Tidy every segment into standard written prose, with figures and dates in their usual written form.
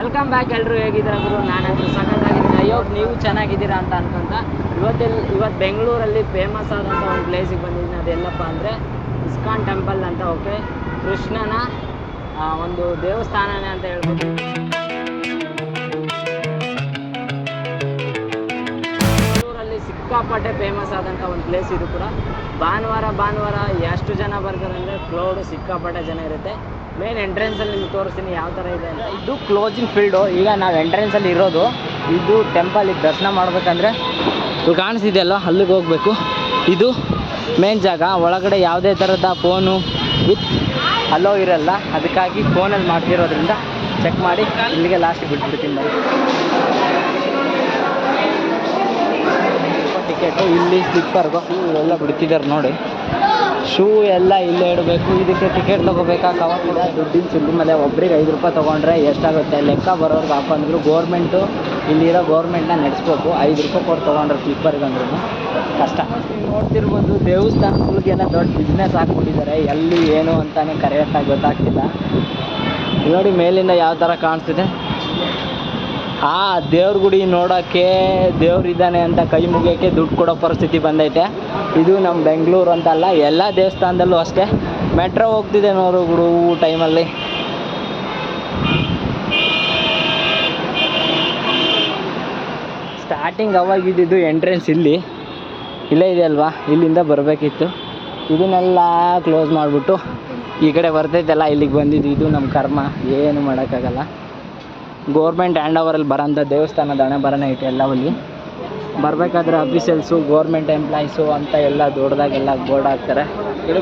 Welcome back. ಎಲ್ಲರೂ ಹೇಗಿದ್ದೀರಾ ಗುರು? ನಾನಂತೂ ಸಖತ್ತಾಗಿದ್ದೀನಿ. ಅಯ್ಯೋ ನೀವು ಚೆನ್ನಾಗಿದ್ದೀರಾ ಅಂತ ಅನ್ಕೊಂತ ಇವತ್ತು ಬೆಂಗಳೂರಲ್ಲಿ ಫೇಮಸ್ ಆದಂಥ ಒಂದು ಪ್ಲೇಸಿಗೆ ಬಂದಿದ್ದೀನಿ. ಅದೆಲ್ಲಪ್ಪ ಅಂದರೆ ಇಸ್ಕಾನ್ ಟೆಂಪಲ್ ಅಂತ. ಓಕೆ, ಕೃಷ್ಣನ ಒಂದು ದೇವಸ್ಥಾನನೇ ಅಂತ ಹೇಳ್ಬೋದು. ಬೆಂಗಳೂರಲ್ಲಿ ಸಿಕ್ಕಾಪಟ್ಟೆ ಫೇಮಸ್ ಆದಂಥ ಒಂದು ಪ್ಲೇಸ್ ಇದು ಕೂಡ. ಭಾನುವಾರ ಎಷ್ಟು ಜನ ಬರ್ತಾರೆ ಅಂದರೆ ಕ್ಲೌಡು ಸಿಕ್ಕಾಪಟ್ಟೆ ಜನ ಇರುತ್ತೆ. ಮೇನ್ ಎಂಟ್ರೆನ್ಸಲ್ಲಿ ನಿಮ್ಗೆ ತೋರಿಸ್ತೀನಿ ಯಾವ ಥರ ಇದೆ ಅಂತ. ಇದು ಕ್ಲೋಸಿಂಗ್ ಫೀಲ್ಡು. ಈಗ ನಾವು ಎಂಟ್ರೆನ್ಸಲ್ಲಿ ಇರೋದು. ಇದು ಟೆಂಪಲಿಗೆ ದರ್ಶನ ಮಾಡಬೇಕಂದ್ರೆ ಇದು ಕಾಣಿಸಿದೆಯಲ್ಲ, ಅಲ್ಲಿಗೆ ಹೋಗಬೇಕು. ಇದು ಮೇನ್ ಜಾಗ. ಒಳಗಡೆ ಯಾವುದೇ ಥರದ ಫೋನು ವಿತ್ ಅಲೋ ಇರಲ್ಲ. ಅದಕ್ಕಾಗಿ ಫೋನಲ್ಲಿ ಮಾಡ್ತಿರೋದ್ರಿಂದ ಚೆಕ್ ಮಾಡಿ ಇಲ್ಲಿಗೆ ಲಾಸ್ಟಿಗೆ ಬಿಟ್ಬಿಡ್ತೀನಿ ಬರೀ. ಟಿಕೆಟು ಇಲ್ಲಿ ಸ್ಲಿಪ್ಪರ್ಗು ಇವೆಲ್ಲ ಬಿಡ್ತಿದ್ದಾರೆ ನೋಡಿ. ಶೂ ಎಲ್ಲ ಇಲ್ಲೇ ಇಡಬೇಕು. ಇದಕ್ಕೆ ಟಿಕೆಟ್ ತೊಗೋಬೇಕಾ? ಕವರ್ ಕೂಡ ದುಡ್ಡಿನ ಸುದ್ದಿ. ಮೇಲೆ ಒಬ್ರಿಗೆ 5 ರೂಪಾಯಿ ತೊಗೊಂಡ್ರೆ ಎಷ್ಟಾಗುತ್ತೆ ಲೆಕ್ಕ ಬರೋರ್ಗೆ ಹಾಕೊಂಡ್ರು. ಗೋರ್ಮೆಂಟು ಇಲ್ಲಿರೋ ಗೋರ್ಮೆಂಟ್ನ ನಡೆಸ್ಬೇಕು. 5 ರೂಪಾಯಿ ಕೊಟ್ಟು ತೊಗೊಂಡ್ರೆ ಸ್ಲಿಪ್ಪರ್ಗೆ ಅಂದ್ರೂ ಕಷ್ಟ. ನೋಡ್ತಿರ್ಬೋದು, ದೇವಸ್ಥಾನಗಳಿಗೆಲ್ಲ ದೊಡ್ಡ ಬಿಸ್ನೆಸ್ ಹಾಕ್ಬಿಟ್ಟಿದ್ದಾರೆ. ಎಲ್ಲಿ ಏನು ಅಂತಾನೆ ಕರೆಕ್ಟಾಗಿ ಗೊತ್ತಾಗ್ತಿಲ್ಲ. ನೋಡಿ ಮೇಲಿಂದ ಯಾವ ಥರ ಕಾಣಿಸ್ತಿದೆ. ಆ ದೇವ್ರ ಗುಡಿ ನೋಡೋಕ್ಕೆ ದೇವ್ರಿದ್ದಾನೆ ಅಂತ ಕೈ ಮುಗಿಯೋಕ್ಕೆ ದುಡ್ಡು ಕೊಡೋ ಪರಿಸ್ಥಿತಿ ಬಂದೈತೆ. ಇದು ನಮ್ಮ ಬೆಂಗಳೂರು ಅಂತಲ್ಲ, ಎಲ್ಲ ದೇವಸ್ಥಾನದಲ್ಲೂ ಅಷ್ಟೇ. ಮೆಟ್ರೋ ಹೋಗ್ತಿದೆ ನೋಡು ಗುಡು ಟೈಮಲ್ಲಿ. ಸ್ಟಾರ್ಟಿಂಗ್ ಅವಾಗಿದ್ದು ಎಂಟ್ರೆನ್ಸ್ ಇಲ್ಲೇ ಇದೆ ಅಲ್ವಾ, ಇಲ್ಲಿಂದ ಬರಬೇಕಿತ್ತು. ಇದನ್ನೆಲ್ಲ ಕ್ಲೋಸ್ ಮಾಡಿಬಿಟ್ಟು ಈ ಕಡೆ ಬರ್ತೈತಲ್ಲ, ಇಲ್ಲಿಗೆ ಬಂದಿದ್ದು. ಇದು ನಮ್ಮ ಕರ್ಮ, ಏನು ಮಾಡೋಕ್ಕಾಗಲ್ಲ. ಗೋರ್ಮೆಂಟ್ ಹ್ಯಾಂಡ್ ಓವರಲ್ಲಿ ಬರೋಂಥ ದೇವಸ್ಥಾನದ ಹಣೆ ಬರೋಣ ಇಟ್ಟು ಎಲ್ಲವಲ್ಲಿ ಬರಬೇಕಾದ್ರೆ ಅಫಿಷಿಯಲ್ಸು, ಗೋರ್ಮೆಂಟ್ ಎಂಪ್ಲಾಯೀಸು ಅಂತ ಎಲ್ಲ ದೊಡ್ಡದಾಗೆಲ್ಲ ಬೋರ್ಡ್ ಹಾಕ್ತಾರೆ.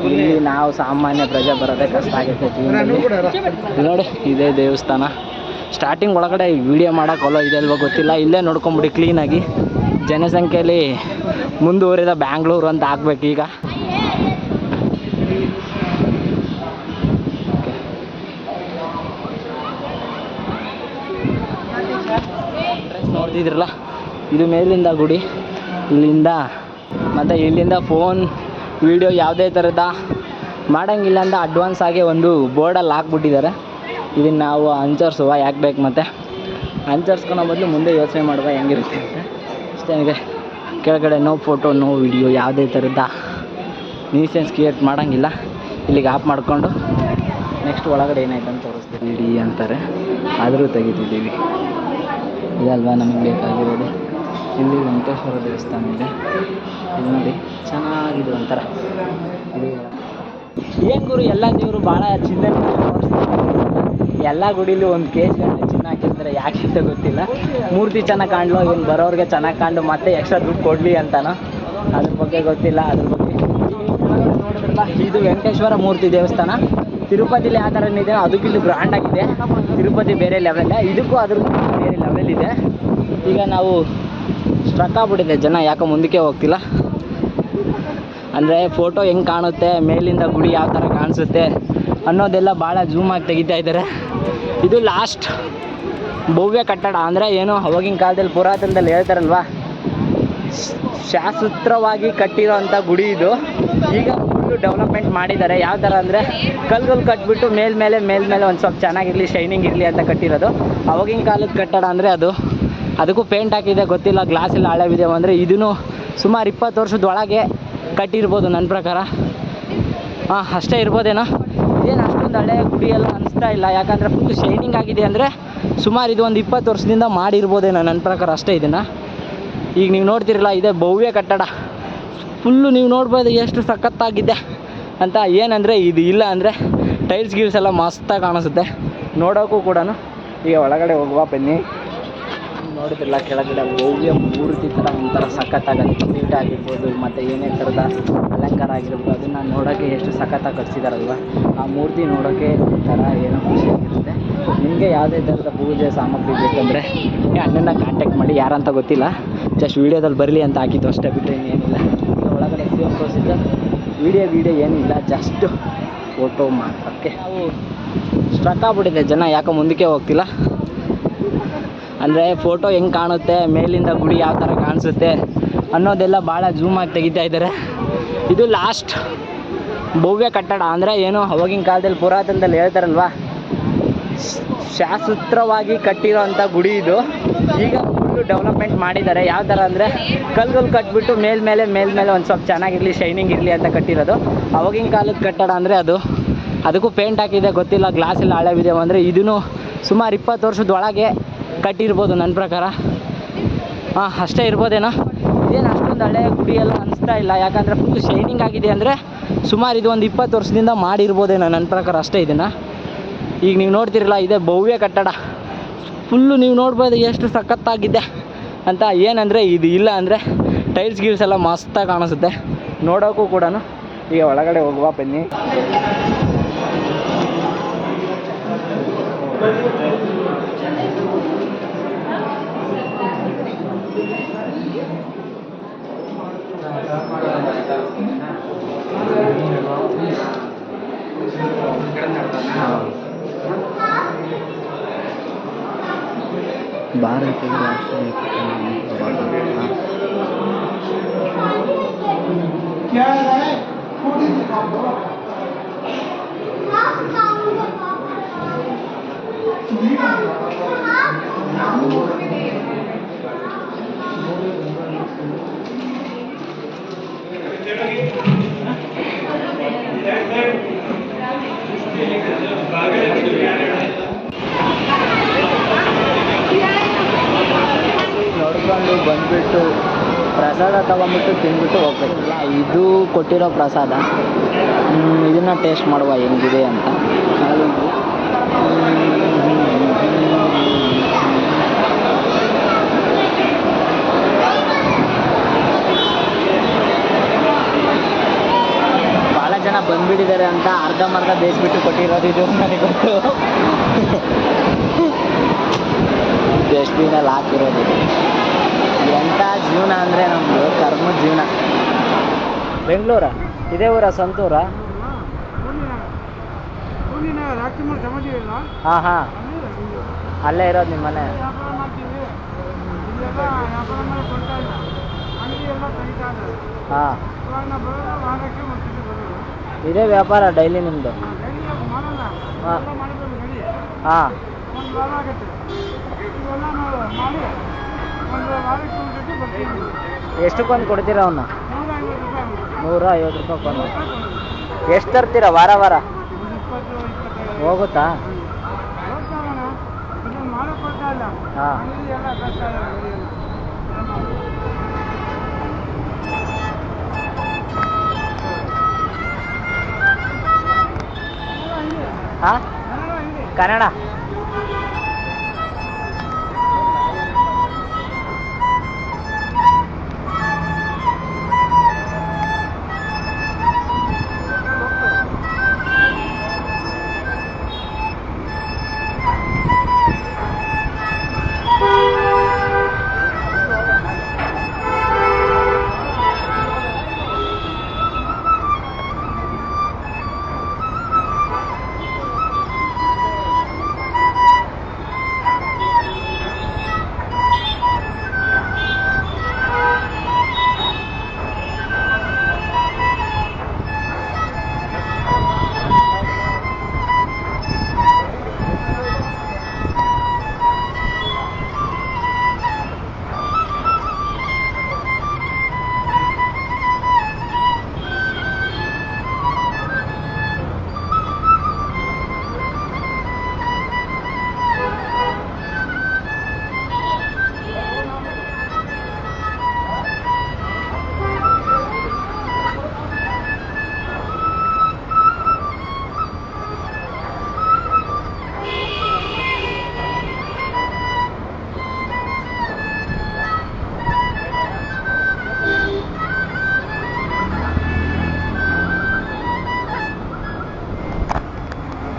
ಇಲ್ಲಿ ನಾವು ಸಾಮಾನ್ಯ ಪ್ರಜೆ ಬರೋದೇ ಕಷ್ಟ ಆಗುತ್ತೆ ಜೀವನದಲ್ಲಿ. ನೋಡಿ ಇದೇ ದೇವಸ್ಥಾನ. ಸ್ಟಾರ್ಟಿಂಗ್ ಒಳಗಡೆ ವೀಡಿಯೋ ಮಾಡೋಕ್ಕಲ್ಲ ಇದೆ ಅಲ್ವ ಗೊತ್ತಿಲ್ಲ. ಇಲ್ಲೇ ನೋಡ್ಕೊಂಬಿಡಿ ಕ್ಲೀನಾಗಿ. ಜನಸಂಖ್ಯೆಯಲ್ಲಿ ಮುಂದುವರಿದ ಬ್ಯಾಂಗ್ಳೂರು ಅಂತ ಹಾಕ್ಬೇಕು ಈಗ. ನೋಡ್ತಿದ್ರಲ್ಲ, ಇದು ಮೇಲಿಂದ ಗುಡಿ. ಇಲ್ಲಿಂದ ಫೋನ್ ವೀಡಿಯೋ ಯಾವುದೇ ಥರದ ಮಾಡೋಂಗಿಲ್ಲ ಅಂತ ಅಡ್ವಾನ್ಸ್ ಆಗಿ ಒಂದು ಬೋರ್ಡಲ್ಲಿ ಹಾಕ್ಬಿಟ್ಟಿದ್ದಾರೆ. ಇದನ್ನು ನಾವು ಅನುಸರಿಸುವ, ಯಾಕೆ ಬೇಕು ಮತ್ತು ಅನುಸರಿಸ್ಕೊಳೋ ಬದಲು ಮುಂದೆ ಯೋಚನೆ ಮಾಡುವ ಹೆಂಗಿರುತ್ತೆ ಅಂತ ಅಷ್ಟೇ. ಇದೆ ಕೆಳಗಡೆ ನೋ ಫೋಟೋ ನೋ ವಿಡಿಯೋ, ಯಾವುದೇ ಥರದ ನ್ಯೂಸೆನ್ಸ್ ಕ್ರಿಯೇಟ್ ಮಾಡೋಂಗಿಲ್ಲ. ಇಲ್ಲಿಗೆ ಆಫ್ ಮಾಡಿಕೊಂಡು ನೆಕ್ಸ್ಟ್ ಒಳಗಡೆ ಏನಾಯ್ತು ಅಂತ ತೋರಿಸ್ತೀವಿ. ಇಡಿ ಅಂತಾರೆ, ಆದರೂ ತೆಗಿತಿದ್ದೀವಿ. ಇದಲ್ವಾ ನಮಗೆ ಬೇಕಾಗಿರೋದು. ಇಲ್ಲಿ ವೆಂಕಟೇಶ್ವರ ದೇವಸ್ಥಾನ ಇದೆ. ಇದು ನೋಡಿ ಚೆನ್ನಾಗಿದೆ ಒಂಥರ. ಇದು ಏನು ಗುರು, ಎಲ್ಲ ದೇವರು ಭಾಳ ಚಿನ್ನ ಎಲ್ಲ ಗುಡಿಲಿ ಒಂದು KG ಚಿನ್ನ ಹಾಕಿರ್ತಾರೆ. ಯಾಕೆ ಅಂತ ಗೊತ್ತಿಲ್ಲ. ಮೂರ್ತಿ ಚೆನ್ನಾಗಿ ಕಾಣಲು, ಏನು ಬರೋರಿಗೆ ಚೆನ್ನಾಗಿ ಕಾಣಲು ಮತ್ತೆ ಎಕ್ಸ್ಟ್ರಾ ದುಡ್ಡು ಕೊಡಲಿ ಅಂತನೋ, ಅದ್ರ ಬಗ್ಗೆ ಗೊತ್ತಿಲ್ಲ. ಅದ್ರ ಬಗ್ಗೆ ನೋಡಿದ್ರಲ್ಲ, ಇದು ವೆಂಕಟೇಶ್ವರ ಮೂರ್ತಿ ದೇವಸ್ಥಾನ. ತಿರುಪತಿಲಿ ಯಾವ ಥರ ಇದೆ ಅದಕ್ಕಿಲ್ಲಿ ಬ್ರ್ಯಾಂಡ್ ಆಗಿದೆ. ತಿರುಪತಿ ಬೇರೆ ಲೆವೆಲ್, ಇದಕ್ಕೂ ಅದ್ರ ಬೇರೆ ಲೆವೆಲ್ ಇದೆ. ಈಗ ನಾವು ಸ್ಟ್ರಕ್ ಆಗ್ಬಿಟ್ಟಿದೆ, ಜನ ಯಾಕೋ ಮುಂದಕ್ಕೆ ಹೋಗ್ತಿಲ್ಲ. ಅಂದರೆ ಫೋಟೋ ಹೆಂಗೆ ಕಾಣುತ್ತೆ, ಮೇಲಿಂದ ಗುಡಿ ಯಾವ ಥರ ಕಾಣಿಸುತ್ತೆ ಅನ್ನೋದೆಲ್ಲ ಭಾಳ ಜೂಮಾಗಿ ತೆಗಿತಾ ಇದ್ದಾರೆ. ಇದು ಲಾಸ್ಟ್ ಭವ್ಯ ಕಟ್ಟಡ. ಅಂದರೆ ಏನು ಅವಾಗಿನ ಕಾಲದಲ್ಲಿ ಪುರಾತನದಲ್ಲಿ ಹೇಳ್ತಾರಲ್ವ, ಶಾಸ್ತ್ರವಾಗಿ ಕಟ್ಟಿರೋ ಅಂಥ ಗುಡಿ ಇದು. ಈಗ ಫುಲ್ಲು ಡೆವಲಪ್ಮೆಂಟ್ ಮಾಡಿದ್ದಾರೆ. ಯಾವ ಥರ ಅಂದರೆ ಕಲ್ಗಳು ಕಟ್ಬಿಟ್ಟು ಮೇಲ್ಮೇಲೆ ಒಂದು ಸ್ವಲ್ಪ ಚೆನ್ನಾಗಿರಲಿ, ಶೈನಿಂಗ್ ಇರಲಿ ಅಂತ ಕಟ್ಟಿರೋದು. ಅವಾಗಿನ ಕಾಲದ ಕಟ್ಟಡ ಅಂದರೆ ಅದಕ್ಕೂ ಪೇಂಟ್ ಹಾಕಿದೆ ಗೊತ್ತಿಲ್ಲ. ಗ್ಲಾಸ್ ಎಲ್ಲ ಹಳೆವಿದೆ. ಅಂದರೆ ಇದೂ ಸುಮಾರು 20 ವರ್ಷದೊಳಗೆ ಕಟ್ಟಿರ್ಬೋದು ನನ್ನ ಪ್ರಕಾರ. ಅಷ್ಟೇ ಇರ್ಬೋದೇನೋ. ಇದೇನು ಅಷ್ಟೊಂದು ಹಳೆ ಗುಡಿ ಎಲ್ಲ ಅನಿಸ್ತಾ ಇಲ್ಲ, ಯಾಕಂದರೆ ಫುಲ್ ಶೈನಿಂಗ್ ಆಗಿದೆ. ಅಂದರೆ ಸುಮಾರು ಇದು ಒಂದು 20 ವರ್ಷದಿಂದ ಮಾಡಿರ್ಬೋದೇನೋ ನನ್ನ ಪ್ರಕಾರ ಅಷ್ಟೇ. ಇದನ್ನು ಈಗ ನೀವು ನೋಡ್ತಿರಲ್ಲ, ಇದೇ ಭವ್ಯ ಕಟ್ಟಡ. ಫುಲ್ಲು ನೀವು ನೋಡ್ಬೋದು ಎಷ್ಟು ಸಖತ್ತಾಗಿದೆ ಅಂತ. ಏನಂದರೆ ಇದು ಇಲ್ಲ ಅಂದರೆ ಟೈಲ್ಸ್ ಎಲ್ಲ ಮಸ್ತಾಗಿ ಕಾಣಿಸುತ್ತೆ ನೋಡೋಕ್ಕೂ ಕೂಡ. ಈಗ ಒಳಗಡೆ ಹೋಗುವ ಬನ್ನಿ. ನೋಡಿದ್ರಲ್ಲ ಕೆಳಗಡೆ ಭವ್ಯ ಮೂರ್ತಿ ಥರ ಒಂಥರ ಸಖತ್ತಾಗುತ್ತೆ. ನೀಟ್ ಆಗಿರ್ಬೋದು ಮತ್ತು ಏನೇ ಥರದ ಅಲಂಕಾರ ಆಗಿರ್ಬೋದು, ಅದನ್ನು ನೋಡೋಕ್ಕೆ ಎಷ್ಟು ಸಖತ್ತಾಗಿ ಕಟ್ಸಿದಾರಲ್ವ. ಆ ಮೂರ್ತಿ ನೋಡೋಕ್ಕೆ ಒಂಥರ ಏನೋ ಖುಷಿಯಾಗಿರುತ್ತೆ. ನಿಮಗೆ ಯಾವುದೇ ಥರದ ಪೂಜೆ ಸಾಮಗ್ರಿ ಬೇಕಂದರೆ ಅಣ್ಣನ ಕಾಂಟ್ಯಾಕ್ಟ್ ಮಾಡಿ. ಯಾರಂತ ಗೊತ್ತಿಲ್ಲ, ಜಸ್ಟ್ ವೀಡಿಯೋದಲ್ಲಿ ಬರಲಿ ಅಂತ ಹಾಕಿದ್ದು ಅಷ್ಟೇ, ಬಿಟ್ಟರೆ ಇನ್ನೇನಿಲ್ಲ. ಒಳಗಡೆ ಸೇಮ್ ಪ್ರೊಸೀಜರ್, ವೀಡಿಯೋ ಏನಿಲ್ಲ, ಜಸ್ಟ್ ಫೋಟೋ ಮಾತ್ರಕ್ಕೆ. ನಾವು ಸ್ಟ್ರಕ್ ಆಗ್ಬಿಟ್ಟಿದೆ, ಜನ ಯಾಕೋ ಮುಂದಕ್ಕೆ ಹೋಗ್ತಿಲ್ಲ. ಅಂದರೆ ಫೋಟೋ ಹೆಂಗೆ ಕಾಣುತ್ತೆ, ಮೇಲಿಂದ ಗುಡಿ ಯಾವ ಥರ ಕಾಣಿಸುತ್ತೆ ಅನ್ನೋದೆಲ್ಲ ಭಾಳ ಜೂಮಾಗಿ ತೆಗಿತಾ ಇದ್ದಾರೆ. ಇದು ಲಾಸ್ಟ್ ಭವ್ಯ ಕಟ್ಟಡ. ಅಂದರೆ ಏನು ಅವಾಗಿನ ಕಾಲದಲ್ಲಿ ಪುರಾತನದಲ್ಲಿ ಹೇಳ್ತಾರಲ್ವ, ಶಾಸ್ತ್ರವಾಗಿ ಕಟ್ಟಿರೋ ಅಂಥ ಗುಡಿ ಇದು. ಈಗ ಫುಲ್ಲು ಡೆವಲಪ್ಮೆಂಟ್ ಮಾಡಿದ್ದಾರೆ. ಯಾವ ಥರ ಅಂದರೆ ಕಲ್ಗಳು ಕಟ್ಬಿಟ್ಟು ಮೇಲ್ಮೇಲೆ ಒಂದು ಸ್ವಲ್ಪ ಚೆನ್ನಾಗಿರಲಿ, ಶೈನಿಂಗ್ ಇರಲಿ ಅಂತ ಕಟ್ಟಿರೋದು. ಅವಾಗಿನ ಕಾಲದ ಕಟ್ಟಡ ಅಂದರೆ ಅದಕ್ಕೂ ಪೇಂಟ್ ಹಾಕಿದೆ ಗೊತ್ತಿಲ್ಲ, ಗ್ಲಾಸ್ ಎಲ್ಲ ಹಳೆವಿದೆ ಅಂದರೆ ಇದೂ ಸುಮಾರು 20 ವರ್ಷದ ಒಳಗೆ ಕಟ್ಟಿರ್ಬೋದು ನನ್ನ ಪ್ರಕಾರ. ಅಷ್ಟೇ ಇರ್ಬೋದೇನೋ. ಇದೇನು ಅಷ್ಟೊಂದು ಹಳೆ ಗುಡಿ ಎಲ್ಲ ಅನಿಸ್ತಾ ಇಲ್ಲ, ಯಾಕಂದರೆ ಫುಲ್ ಶೈನಿಂಗ್ ಆಗಿದೆ. ಅಂದರೆ ಸುಮಾರು ಇದು ಒಂದು 20 ವರ್ಷದಿಂದ ಮಾಡಿರ್ಬೋದೇನೋ ನನ್ನ ಪ್ರಕಾರ ಅಷ್ಟೇ. ಇದನ್ನು ಈಗ ನೀವು ನೋಡ್ತಿರಲ್ಲ, ಇದೇ ಭವ್ಯ ಕಟ್ಟಡ. ಫುಲ್ಲು ನೀವು ನೋಡ್ಬೋದು ಎಷ್ಟು ಸಖತ್ತಾಗಿದೆ ಅಂತ. ಏನಂದರೆ ಇದು ಇಲ್ಲ ಅಂದರೆ ಟೈಲ್ಸ್ ಗೀಲ್ಸ್ ಎಲ್ಲ ಮಸ್ತಾಗಿ ಕಾಣಿಸುತ್ತೆ ನೋಡೋಕ್ಕೂ ಕೂಡ. ಈಗ ಒಳಗಡೆ ಹೋಗುವ ಬನ್ನಿ. ಭಾರತೀಯ ರಾಷ್ಟ್ರೀಯ ನೋಡ್ಕೊಂಡು ಬಂದುಬಿಟ್ಟು ಪ್ರಸಾದ ತೊಗೊಂಬಿಟ್ಟು ತಿಂದ್ಬಿಟ್ಟು ಹೋಗ್ಬೇಕಲ್ಲ. ಇದು ಕೊಟ್ಟಿರೋ ಪ್ರಸಾದ. ಇದನ್ನು ಟೇಸ್ಟ್ ಮಾಡುವ ಹೆಂಗಿದೆ ಅಂತ. ಭಾಳ ಜನ ಬಂದುಬಿಟ್ಟಿದ್ದಾರೆ ಅಂತ ಅರ್ಧಂಬರ್ಧ ಬೇಯಿಸ್ಬಿಟ್ಟು ಕೊಟ್ಟಿರೋದು ಇದು ನನಗೆ ಗೊತ್ತು. ಡಸ್ಟ್ಬಿನಲ್ಲಿ ಹಾಕಿರೋದು. ಎಂಥ ಜೀವನ ಅಂದರೆ ನಮ್ಮದು ಕರ್ಮದ ಜೀವನ. ಬೆಂಗಳೂರ ಇದೇ ಊರ, ಸ್ವಂತೂರ? ಹಾಂ ಅಲ್ಲೇ ಇರೋದು ನಿಮ್ಮ ಮನೆ? ಹಾಂ, ಇದೇ ವ್ಯಾಪಾರ ಡೈಲಿ ನಿಮ್ಮದು? ಹಾಂ ಹಾಂ. ಎಷ್ಟಕ್ಕೊಂದು ಕೊಡ್ತೀರಾ ಅವನ್ನ? 150 ರೂಪಾಯಿಗೊಂದು. ಎಷ್ಟು ತರ್ತೀರಾ ವಾರ ವಾರ? ಹೋಗುತ್ತಾ? ಹಾಂ. ಹಾಂ, ಕನ್ನಡ.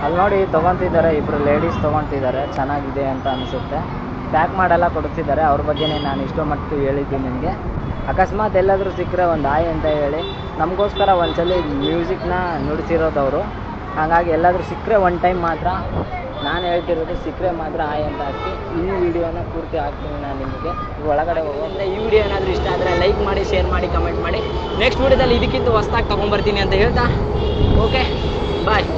ಅಲ್ಲಿ ನೋಡಿ ತೊಗೊತಿದ್ದಾರೆ, ಇಬ್ಬರು ಲೇಡೀಸ್ ತೊಗೊತಿದ್ದಾರೆ. ಚೆನ್ನಾಗಿದೆ ಅಂತ ಅನಿಸುತ್ತೆ. ಪ್ಯಾಕ್ ಮಾಡೆಲ್ಲ ಕೊಡ್ತಿದ್ದಾರೆ. ಅವ್ರ ಬಗ್ಗೆನೇ ನಾನು ಇಷ್ಟೋ ಮಟ್ಟು ಹೇಳಿದ್ದೀನಿ ನಿಮಗೆ. ಅಕಸ್ಮಾತ್ ಎಲ್ಲಾದರೂ ಸಿಕ್ಕರೆ ಒಂದು ಆಯ್ ಅಂತ ಹೇಳಿ. ನಮಗೋಸ್ಕರ ಒಂದ್ಸಲ ಮ್ಯೂಸಿಕ್ನ ನುಡಿಸಿರೋದವರು. ಹಾಗಾಗಿ ಎಲ್ಲಾದರೂ ಸಿಕ್ಕರೆ ಒನ್ ಟೈಮ್ ಮಾತ್ರ ನಾನು ಹೇಳ್ತಿರೋದು, ಸಿಕ್ಕರೆ ಮಾತ್ರ ಆಯ್ ಅಂತ ಹಾಕಿ ಈ ವಿಡಿಯೋನ ಪೂರ್ತಿ ಹಾಕ್ತೀನಿ ನಾನು ನಿಮಗೆ. ಒಳಗಡೆ ಹೋಗೋದ್ರೆ ಈ ವಿಡಿಯೋ ಏನಾದರೂ ಇಷ್ಟ ಆದರೆ ಲೈಕ್ ಮಾಡಿ, ಶೇರ್ ಮಾಡಿ, ಕಮೆಂಟ್ ಮಾಡಿ. ನೆಕ್ಸ್ಟ್ ವಿಡಿಯೋದಲ್ಲಿ ಇದಕ್ಕಿಂತ ಹೊಸ್ದಾಗಿ ತೊಗೊಂಬರ್ತೀನಿ ಅಂತ ಹೇಳ್ತಾ ಓಕೆ ಬಾಯ್.